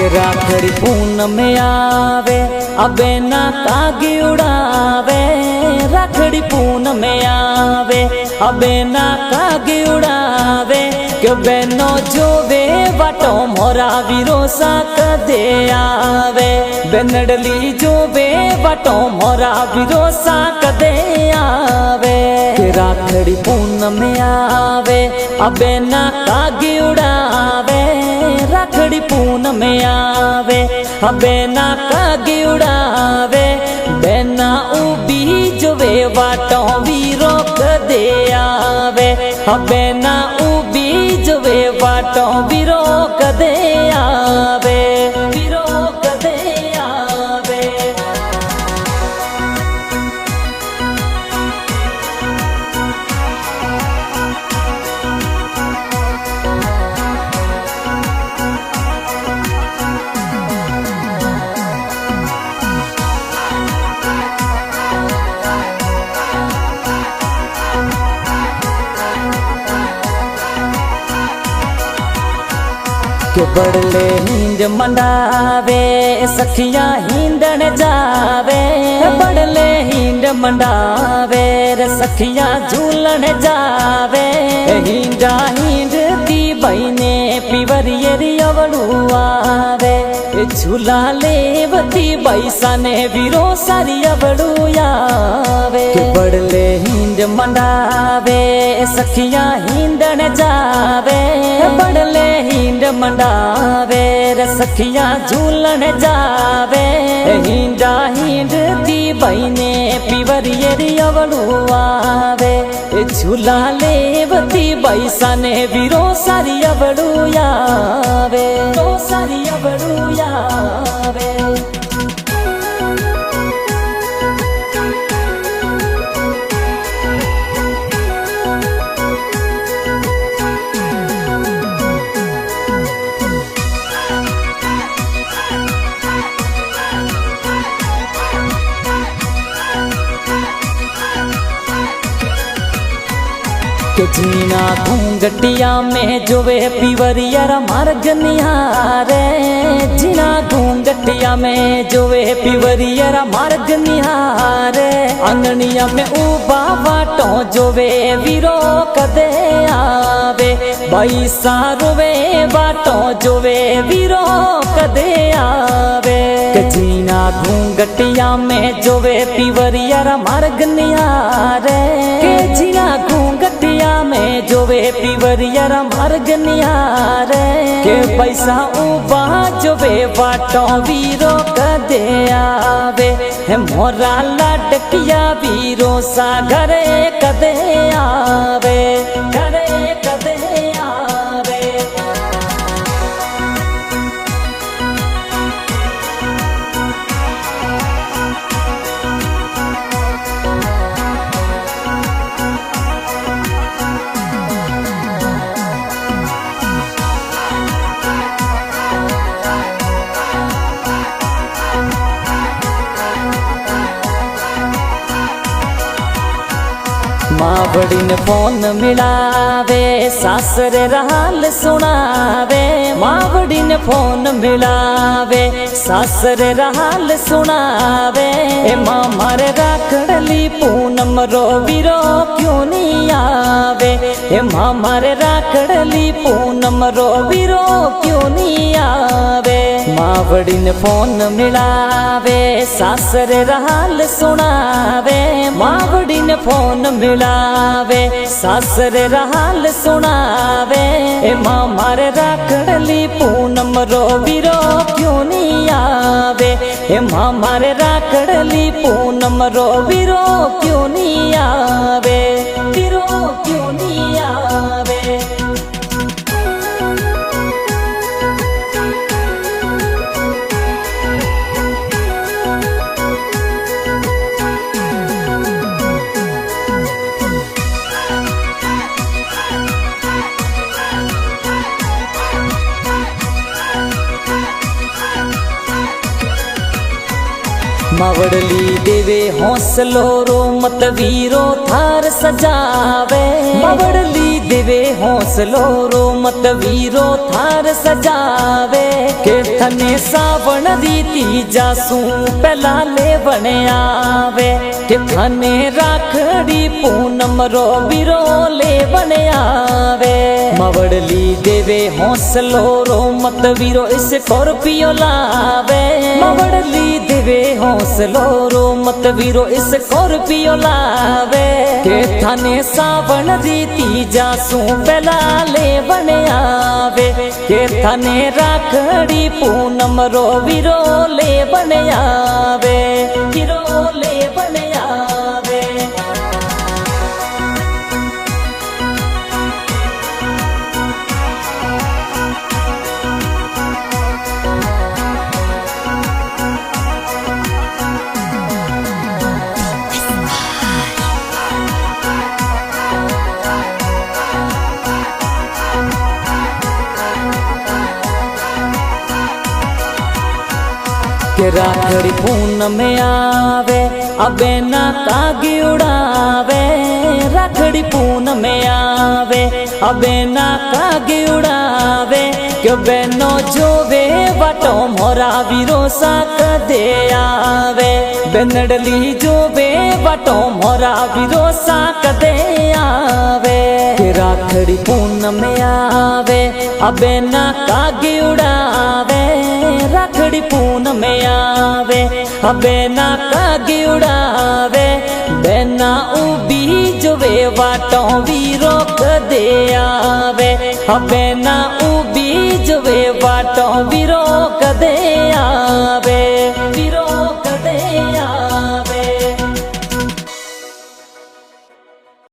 के राखड़ी पूनम आवे अबे ना कागी उड़ावे। राखड़ी पूनम आवे अबे ना कागी उड़ावे। के बहनो जोवे बाटो मोरा वीरो सा कदे आवे। बेनडली जोवे बाटो मोरा वीरो सा कदे आवे। के राखड़ी पूनम आवे अबे ना कागी उड़ावे। राखड़ी पूनम आवे अबे ना कागी उड़ावे। बेना उबी जोवे बाटो वीरो कदे आवे। अबे ना उबी जोवे बाटो वीरो कदे आवे। वीरो कदे आवे। के बड़ले हिंद मंडावे सखिया हिंदन जावे। बड़ले हिंद मंडावे रे सखिया झूलन जावे। हिंदा हिंद दी बहने पिवरियरी अवड़ू आवे। झूला लेवती बैसा ने वीरो सारी अवड़ू आवे। के बड़ले हिंद मंडावे सखिया हिंदन जावे। बड़ले हिंद मंडावे रे सखिया झूलन जावे। हिंदा हिंद दी बहने पिवरियरी अवड़ू आवे। झूला लेवती बैसा ने वीरो सारी अवड़ू आवे। तो सारी अवड़ू आवे। के जीना घूंघटिया में जोवे पिवरियर मार्ग निहारे। जीना घूंघटिया में जोवे पिवरियर मार्ग निहारे। अंगनिया में उबा बाटो जोवे वीरो कदे आवे। बैसा रोवे बाटो जोवे वीरो कदे आवे। के जीना घूंघटिया में जोवे पिवरियर मार्ग निहारे। के जीना घूंघटिया में जोवे पिवरियर मार्ग निहारे। के पैसा उबा जोवे बाटो वीरो कदे आवे। मोरा लाडकिया वीरो सा घरे कदे आवे। घरे कदे आवे। मावड़ी ने फोन मिलावे सासरे हाल सुनावे। मावड़ी ने फोन मिलावे सासरे हाल सुनावे। मामर राखड़ली पूनम रो वीरो क्यों नहीं आवे। मामर राखड़ली पूनम रो वीरो क्यों नहीं आवे। मावड़ी ने फोन मिलावे सासरे हाल सुनावे। मावड़ी ने फोन मिलावे सासरे हाल सुनावे। मामर राखड़ली पूनम रो वीरो क्यों नहीं आवे। मामर राखड़ली पूनम रो वीरो क्यों नहीं आवे। वीरो क्यों नहीं आवे। मावड़ली देवे हौसलो रो मत वीरो थार सजावे। मावड़ली देवे हौसलो रो मत वीरो थार सजावे के थने सावण रीति जासू पहला ले बने आवे के थने राखड़ी पूनम रो वीरो ले बने आवे मवड़ली देवे हौसलो रो मत वीरो स्कॉर्पियो लावे मवड़ली देवे हौसलो रो मत वीरो स्कॉर्पियो लावे के थाने सावण रीति जासू पहला ले बने आवे के थाने राखड़ी पूनम रो वीरो ले बने आवे वीरो ले बने आवे के राखड़ी पूनम में आवे अबे ना कागी उड़ावे राखड़ी पूनम में आवे अबे ना कागी उड़ावे क्यों बहनो जो वे बाटो मोरा वीरो साक दे आवे बेनडली जो वे बाटो मोरा वीरो साक दे आवे के राखड़ी पूनम में आवे अबे ना कागी उड़ावे राखड़ी पूनम में आवे अबे ना कागी उड़ावे बेना उबी जो वे वाटों वीरो दे आवे अबे ना उबी जो वे वाटों वीरो दे आवे